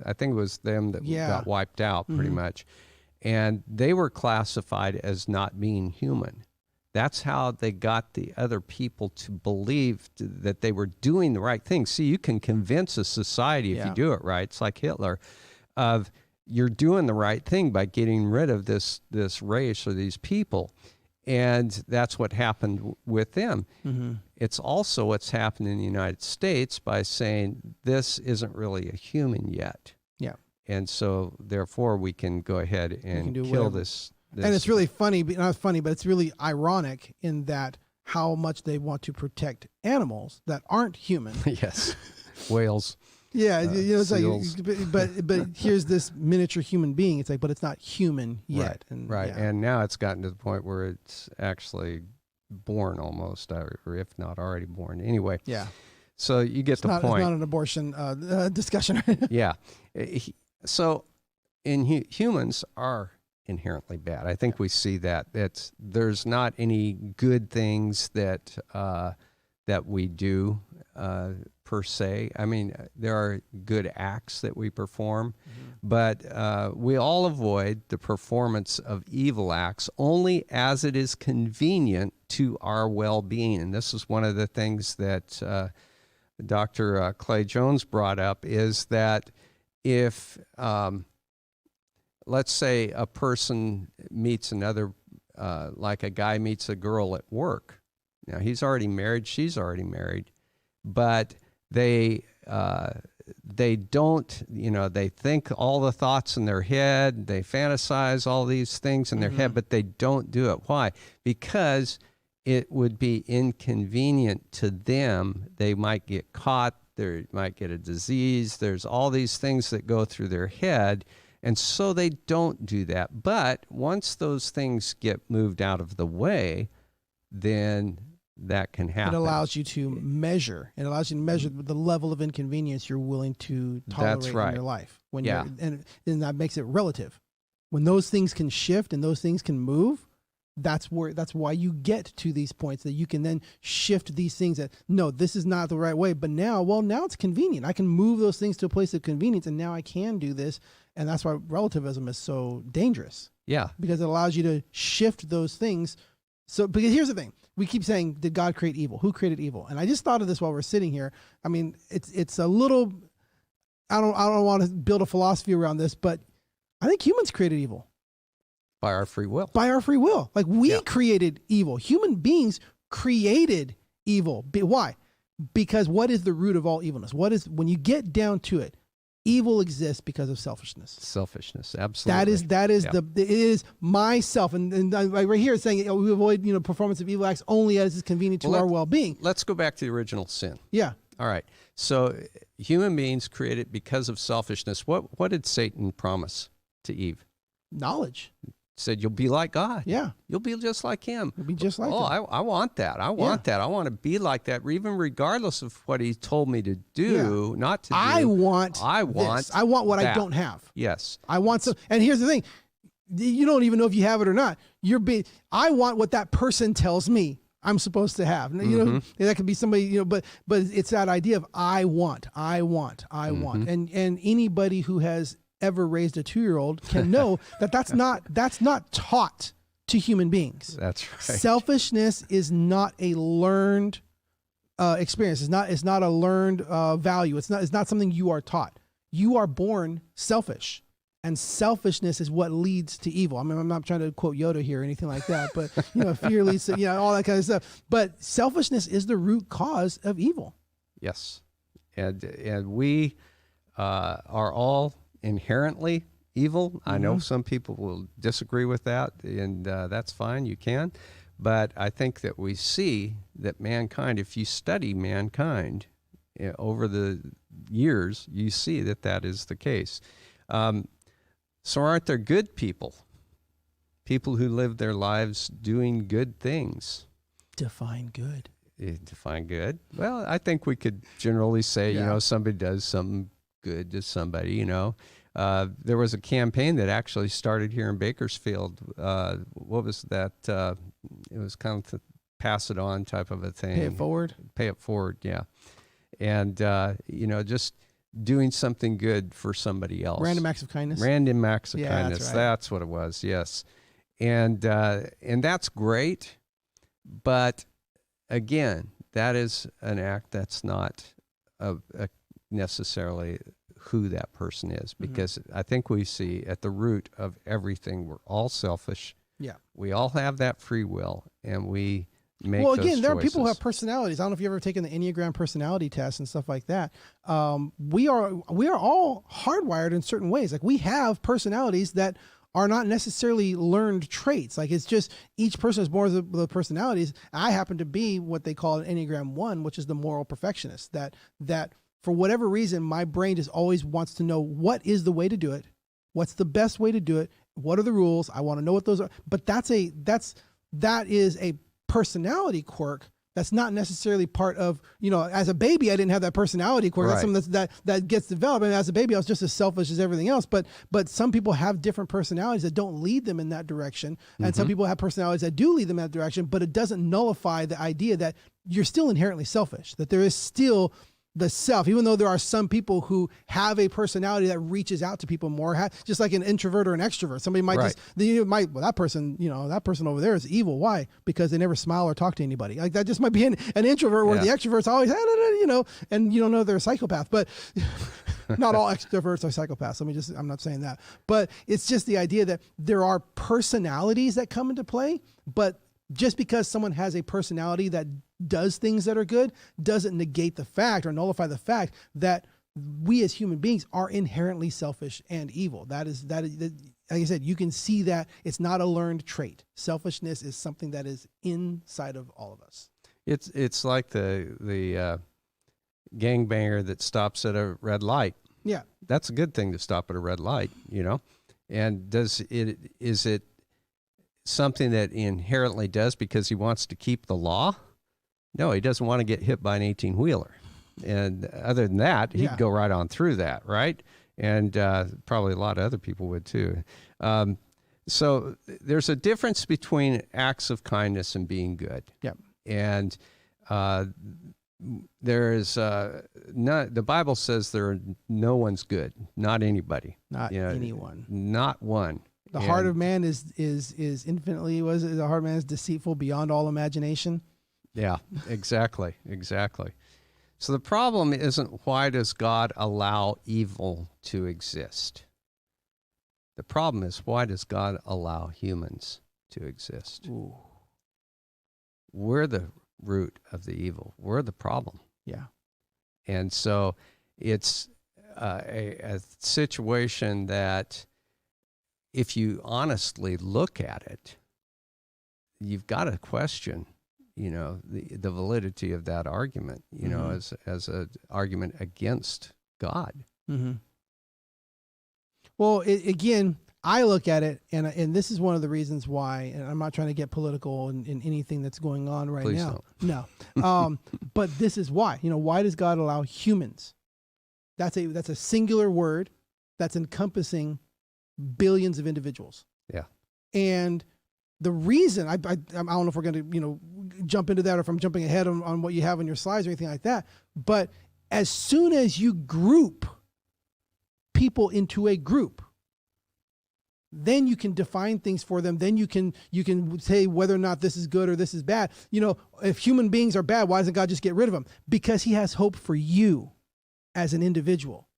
I think it was them that got wiped out pretty much. And they were classified as not being human. That's how they got the other people to believe that they were doing the right thing. See, you can convince a society if you do it right. It's like Hitler, of you're doing the right thing by getting rid of this race or these people. And that's what happened with them. Mm-hmm. It's also what's happened in the United States by saying this isn't really a human yet. Yeah. And so therefore we can go ahead and kill whatever. this. And it's really funny, not funny, but it's really ironic in that how much they want to protect animals that aren't human. Yes. Whales. Yeah, it's seals. like, but here's this miniature human being. It's like, but it's not human yet. Right. Yeah. And now it's gotten to the point where it's actually born almost, or if not already born. Anyway. Yeah. So you get the point. It's not an abortion discussion. Yeah. So humans are inherently bad. I think we see that. There's not any good things that we do per se. I mean, there are good acts that we perform, but we all avoid the performance of evil acts only as it is convenient to our well-being. And this is one of the things that Dr. Clay Jones brought up, is that if, let's say a person meets another, like a guy meets a girl at work. Now, he's already married, she's already married, but they don't, they think all the thoughts in their head, they fantasize all these things in their head, but they don't do it. Why? Because it would be inconvenient to them. They might get caught, they might get a disease, there's all these things that go through their head, and so they don't do that. But once those things get moved out of the way, then that can happen. It allows you to measure. It allows you to measure the level of inconvenience you're willing to tolerate in your life. And that makes it relative. When those things can shift and those things can move, that's why you get to these points that you can then shift these things that, no, this is not the right way. But now it's convenient. I can move those things to a place of convenience, and now I can do this. And that's why relativism is so dangerous. Yeah. Because it allows you to shift those things. So, because here's the thing. We keep saying, did God create evil? Who created evil? And I just thought of this while we're sitting here. I mean, it's a little, I don't want to build a philosophy around this, but I think humans created evil. By our free will. By our free will. Like we created evil. Human beings created evil. Why? Because what is the root of all evilness? When you get down to it, evil exists because of selfishness. Selfishness, absolutely. It is myself, and right here it's saying we avoid performance of evil acts only as is convenient to our well-being. Let's go back to the original sin. Yeah. All right. So human beings created because of selfishness. What did Satan promise to Eve? Knowledge. Said you'll be like God. Yeah. You'll be just like him. You'll be just like him. I want that. I want that. I want to be like that, even regardless of what he told me to do, not to do. I want this. I want what that. I don't have. Yes. I want some. And here's the thing. You don't even know if you have it or not. I want what that person tells me I'm supposed to have. That could be somebody, but it's that idea of I want. And anybody who has ever raised a 2-year-old can know that's not taught to human beings. That's right. Selfishness is not a learned experience. It's not a learned value. It's not something you are taught. You are born selfish, and selfishness is what leads to evil. I mean, I'm not trying to quote Yoda here or anything like that, but fear leads to all that kind of stuff. But selfishness is the root cause of evil. Yes, and we are all inherently evil. I know some people will disagree with that, and that's fine. You can. But I think that we see that mankind, if you study mankind over the years, you see that is the case. So aren't there good people? People who live their lives doing good things. Define good. Define good? Well, I think we could generally say, somebody does something good to somebody, There was a campaign that actually started here in Bakersfield. What was that? It was kind of the pass it on type of a thing. Pay it forward. Pay it forward, yeah. And, just doing something good for somebody else. Random acts of kindness. Random acts of kindness. That's right. That's what it was, yes. And that's great. But, again, that is an act that's not necessarily who that person is, because I think we see at the root of everything, we're all selfish. Yeah. We all have that free will, and we make Well, those again, there are people who choices. have personalities. I don't know if you've ever taken the Enneagram personality test and stuff like that. We are all hardwired in certain ways. Like, we have personalities that are not necessarily learned traits. Like, it's just each person is born with the personalities. I happen to be what they call an Enneagram 1, which is the moral perfectionist. That for whatever reason, my brain just always wants to know what is the way to do it, what's the best way to do it, what are the rules. I want to know what those are. But that is a personality quirk. That's not necessarily part of, as a baby, I didn't have that personality quirk. That's something that gets developed. And as a baby, I was just as selfish as everything else. But some people have different personalities that don't lead them in that direction. And some people have personalities that do lead them in that direction, but it doesn't nullify the idea that you're still inherently selfish, that there is still the self, even though there are some people who have a personality that reaches out to people more, just like an introvert or an extrovert. Somebody might that person over there is evil. Why? Because they never smile or talk to anybody. Like, that just might be an introvert, where the extrovert's always, and you don't know they're a psychopath. But not all extroverts are psychopaths. I'm not saying that. But it's just the idea that there are personalities that come into play, but just because someone has a personality that does things that are good doesn't negate the fact or nullify the fact that we as human beings are inherently selfish and evil. That is, like I said, you can see that it's not a learned trait. Selfishness is something that is inside of all of us. It's like the gangbanger that stops at a red light. Yeah. That's a good thing to stop at a red light, And is it something that he inherently does because he wants to keep the law? No, he doesn't want to get hit by an 18-wheeler. And other than that, he'd go right on through that, right? And probably a lot of other people would too. So there's a difference between acts of kindness and being good. Yeah. And there is the Bible says no one's good, not anybody, not anyone, not one. The heart of man is infinitely, the heart of man is deceitful beyond all imagination. Yeah, exactly. So the problem isn't why does God allow evil to exist? The problem is why does God allow humans to exist? Ooh. We're the root of the evil. We're the problem. Yeah. And so it's a situation that if you honestly look at it, you've got to question the validity of that argument, as an argument against God. Mm-hmm. Well, again, I look at it, and this is one of the reasons why, and I'm not trying to get political in anything that's going on right Please now. don't. No. But this is why. Why does God allow humans? That's a singular word that's encompassing billions of individuals. Yeah. And the reason, I don't know if we're going to, jump into that, or if I'm jumping ahead on what you have on your slides or anything like that, but as soon as you group people into a group, then you can define things for them. Then you can say whether or not this is good or this is bad. If human beings are bad, why doesn't God just get rid of them? Because he has hope for you as an individual.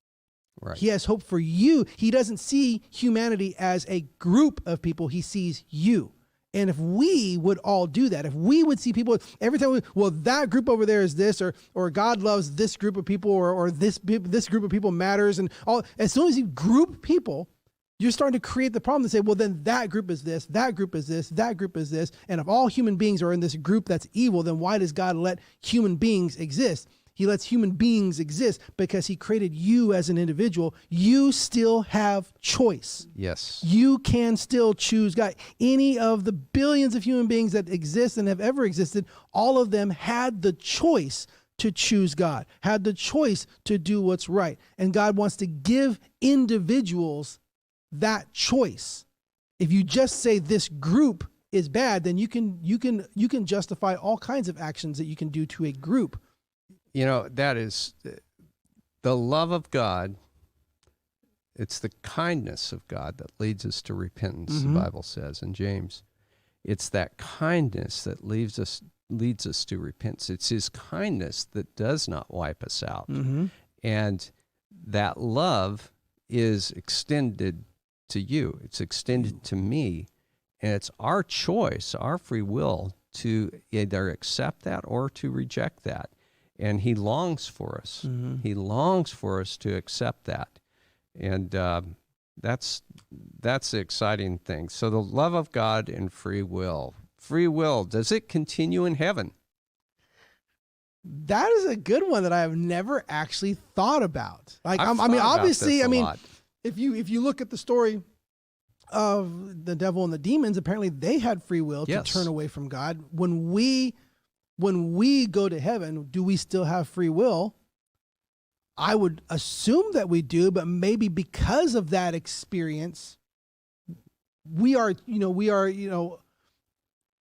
Right. He has hope for you. He doesn't see humanity as a group of people. He sees you. And if we would all do that, if we would see people every time, that group over there is this, or God loves this group of people, or this group of people matters, and all. As soon as you group people, you're starting to create the problem to say, well, then that group is this, that group is this, that group is this. And if all human beings are in this group that's evil, then why does God let human beings exist? He lets human beings exist because he created you as an individual. You still have choice. Yes. You can still choose God. Any of the billions of human beings that exist and have ever existed, all of them had the choice to choose God, had the choice to do what's right. And God wants to give individuals that choice. If you just say this group is bad, then you can justify all kinds of actions that you can do to a group. That is the love of God. It's the kindness of God that leads us to repentance, Mm-hmm. the Bible says in James. It's that kindness that leads us to repentance. It's his kindness that does not wipe us out. Mm-hmm. And that love is extended to you. It's extended to me. And it's our choice, our free will, to either accept that or to reject that. And he longs for us. Mm-hmm. He longs for us to accept that. And that's the exciting thing. So the love of God and free will. Free will, does it continue in heaven? That is a good one that I have never actually thought about. Like, I've I mean, thought about obviously, this a I mean, lot. if you look at the story of the devil and the demons, apparently they had free will to Yes. turn away from God. When we go to heaven, do we still have free will? I would assume that we do, but maybe because of that experience, we are,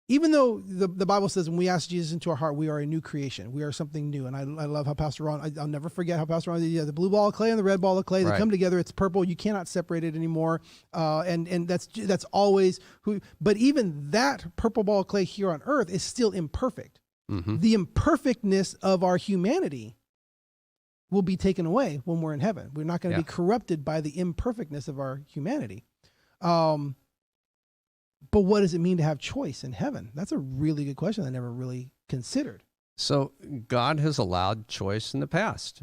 even though the Bible says when we ask Jesus into our heart, we are a new creation. We are something new. And I love how Pastor Ron, I'll never forget how Pastor Ron, the blue ball of clay and the red ball of clay, they Right. come together. It's purple. You cannot separate it anymore. And that's always who, but even that purple ball of clay here on earth is still imperfect. Mm-hmm. The imperfectness of our humanity will be taken away when we're in heaven. We're not going to be corrupted by the imperfectness of our humanity. But what does it mean to have choice in heaven? That's a really good question I never really considered. So God has allowed choice in the past.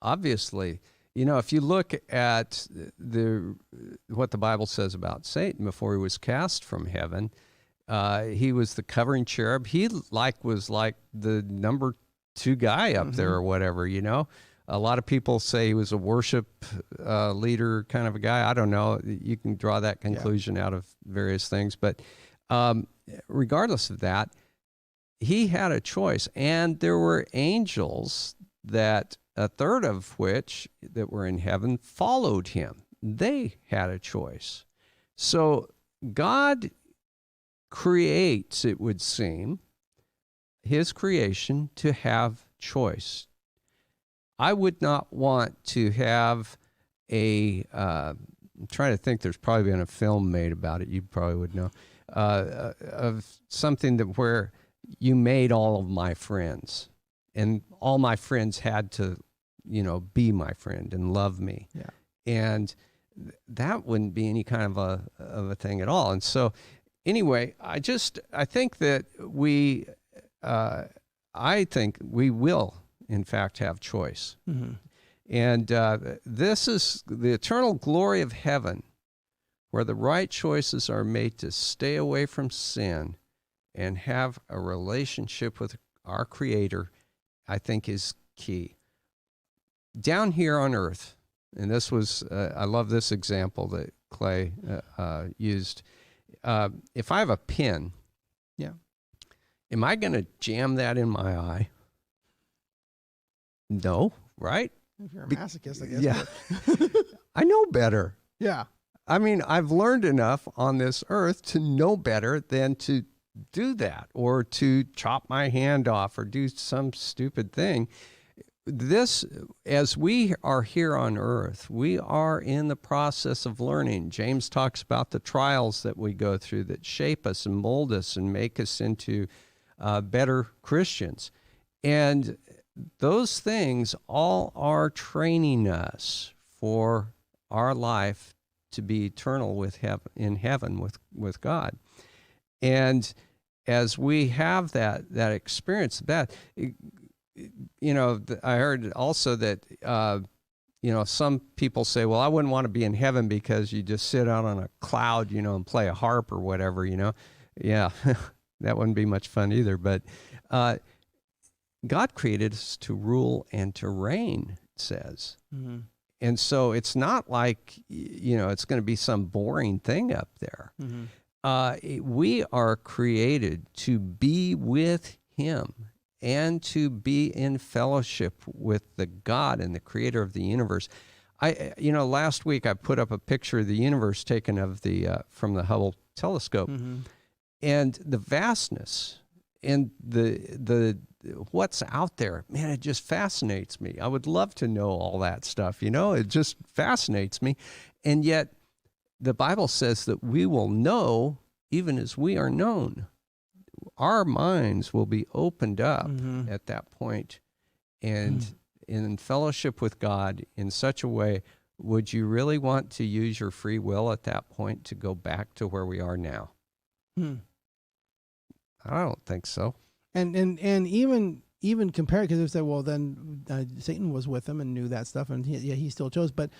Obviously, if you look at what the Bible says about Satan before he was cast from heaven, he was the covering cherub. He was like the number 2 guy up there or whatever, A lot of people say he was a worship leader kind of a guy. I don't know. You can draw that conclusion out of various things. But regardless of that, he had a choice. And there were angels that a third of which that were in heaven followed him. They had a choice. So God creates, it would seem, his creation to have choice. I would not want to have I'm trying to think, there's probably been a film made about it, you probably would know, of something where you made all of my friends, and all my friends had to, be my friend and love me. Yeah. And that wouldn't be any kind of a thing at all. And so anyway, I think that I think we will, in fact, have choice. Mm-hmm. And this is the eternal glory of heaven, where the right choices are made to stay away from sin and have a relationship with our Creator, I think is key. Down here on earth, and this was, I love this example that Clay used. If I have a pin, am I going to jam that in my eye? No, right? If you're a masochist, I guess. Yeah. I know better. Yeah. I mean, I've learned enough on this earth to know better than to do that or to chop my hand off or do some stupid thing. This, as we are here on earth, we are in the process of learning. James talks about the trials that we go through that shape us and mold us and make us into better Christians. And those things all are training us for our life to be eternal in heaven with God. And as we have that experience, I heard also that, some people say, well, I wouldn't want to be in heaven because you just sit out on a cloud, and play a harp or whatever, Yeah, that wouldn't be much fun either. But God created us to rule and to reign, it says. Mm-hmm. And so it's not like, it's going to be some boring thing up there. Mm-hmm. We are created to be with Him and to be in fellowship with the God and the Creator of the universe. Last week I put up a picture of the universe taken of from the Hubble telescope, Mm-hmm. and the vastness and the what's out there, man, it just fascinates me. I would love to know all that stuff, it just fascinates me. And yet the Bible says that we will know even as we are known. Our minds will be opened up at that point and in fellowship with God in such a way. Would you really want to use your free will at that point to go back to where we are now? Hmm. I don't think so. And even compared, because they say, well, then Satan was with him and knew that stuff, and he still chose, but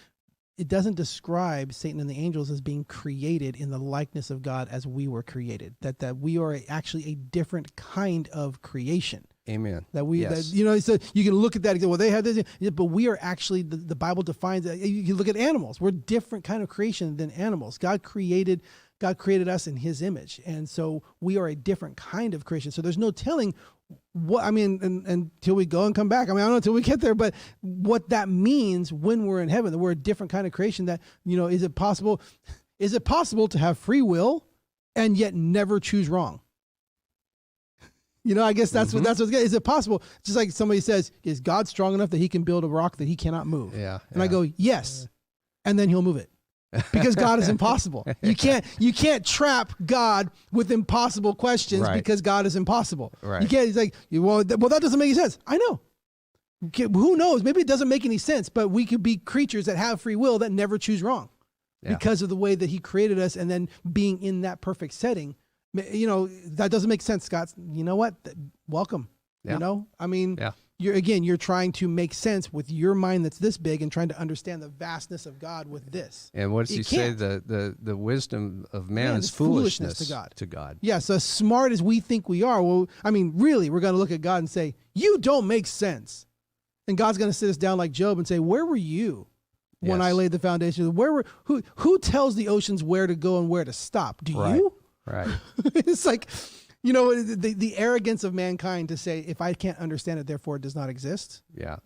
it doesn't describe Satan and the angels as being created in the likeness of God as we were created. That we are actually a different kind of creation. Amen. That we, Yes. so you can look at that and go, well, they have this, but we are actually, the Bible defines that. You can look at animals. We're a different kind of creation than animals. God created us in his image. And so we are a different kind of creation. So there's no telling what, until we go and come back. I don't know until we get there, but what that means when we're in heaven, that we're a different kind of creation. That, is it possible to have free will and yet never choose wrong? I guess that's what's good. Is it possible? Just like somebody says, is God strong enough that he can build a rock that he cannot move? Yeah. And I go, yes. And then he'll move it. Because God is impossible. You can't trap God with impossible questions because God is impossible. Right. You can't. He's like, well, that doesn't make any sense. I know. Who knows? Maybe it doesn't make any sense, but we could be creatures that have free will that never choose wrong because of the way that he created us, and then being in that perfect setting. That doesn't make sense, Scott. You know what? Welcome. Yeah. You're trying to make sense with your mind that's this big and trying to understand the vastness of God with this. And what does he say? The wisdom of man is foolishness to God. Yeah, so as smart as we think we are, really, we're going to look at God and say, you don't make sense. And God's going to sit us down like Job and say, where were you when I laid the foundation? Who tells the oceans where to go and where to stop? Do you? Right. It's like, the arrogance of mankind to say, if I can't understand it, therefore it does not exist. Yeah,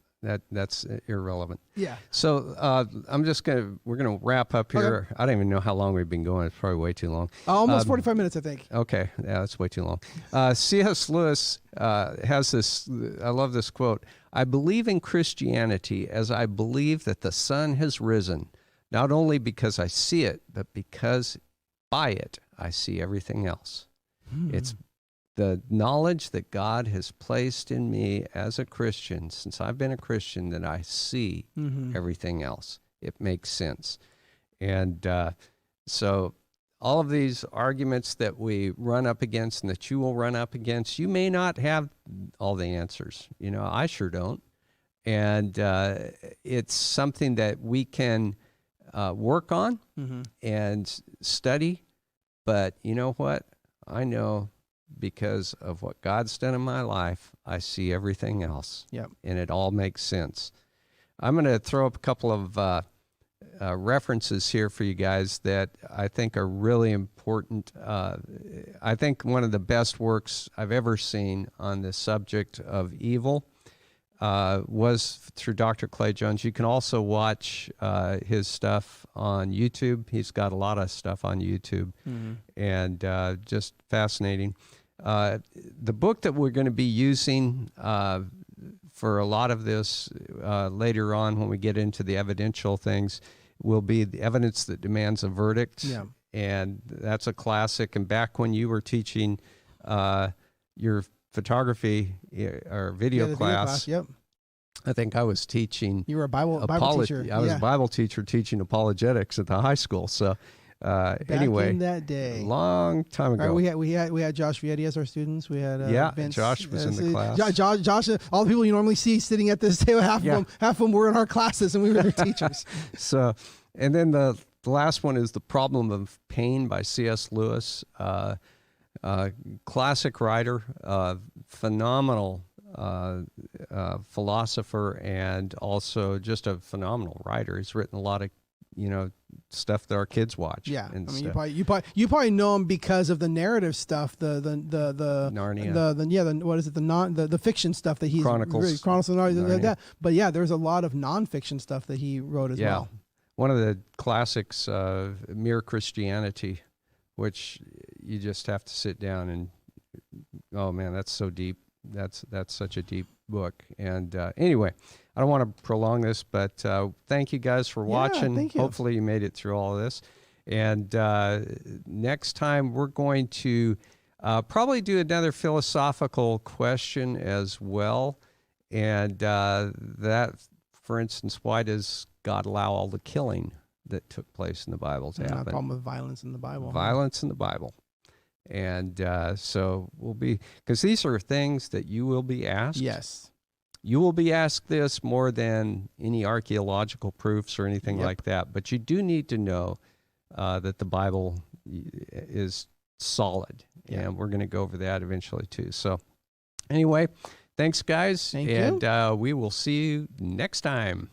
that's irrelevant. Yeah. So we're going to wrap up here. Okay. I don't even know how long we've been going. It's probably way too long. Almost 45 minutes, I think. Okay. Yeah, that's way too long. C.S. Lewis has this, I love this quote. I believe in Christianity as I believe that the sun has risen, not only because I see it, but because by it I see everything else. It's the knowledge that God has placed in me as a Christian, since I've been a Christian, that I see everything else. It makes sense. And so all of these arguments that we run up against and that you will run up against, you may not have all the answers. I sure don't. And it's something that we can work on and study. But you know what? I know because of what God's done in my life, I see everything else. Yep. And it all makes sense. I'm going to throw up a couple of references here for you guys that I think are really important. I think one of the best works I've ever seen on the subject of evil was through Dr. Clay Jones. You can also watch his stuff on YouTube. He's got a lot of stuff on YouTube, and just fascinating. The book that we're going to be using for a lot of this later on when we get into the evidential things will be The Evidence That Demands a Verdict. Yeah. And that's a classic. And back when you were teaching your photography or video class. Yep. I think I was teaching. You were a Bible teacher. I was a Bible teacher teaching apologetics at the high school. So anyway, in that day, long time ago, we had Josh Vietti as our students. We had Vince, Josh was in the class. Josh, all the people you normally see sitting at this table, half of them were in our classes, and we were their teachers. So, and then the last one is The Problem of Pain by C.S. Lewis. Classic writer, phenomenal philosopher, and also just a phenomenal writer. He's written a lot of stuff that our kids watch. Yeah, and you probably know him because of the narrative stuff, the Narnia, the fiction stuff that he's Chronicles of Narnia, like that. But yeah, there's a lot of nonfiction stuff that he wrote as well. One of the classics, Mere Christianity, which you just have to sit down and, oh man, that's so deep. That's such a deep book. And anyway, I don't want to prolong this, but thank you guys for watching. Thank you. Hopefully you made it through all of this. And next time we're going to probably do another philosophical question as well. And that, for instance, why does God allow all the killing that took place in the Bible to happen? Problem with violence in the Bible. Violence in the Bible. And so we'll be, because these are things that you will be asked. Yes. You will be asked this more than any archaeological proofs or anything like that. But you do need to know that the Bible is solid. Yeah. And we're going to go over that eventually too. So anyway, thanks, guys. Thank and you. We will see you next time.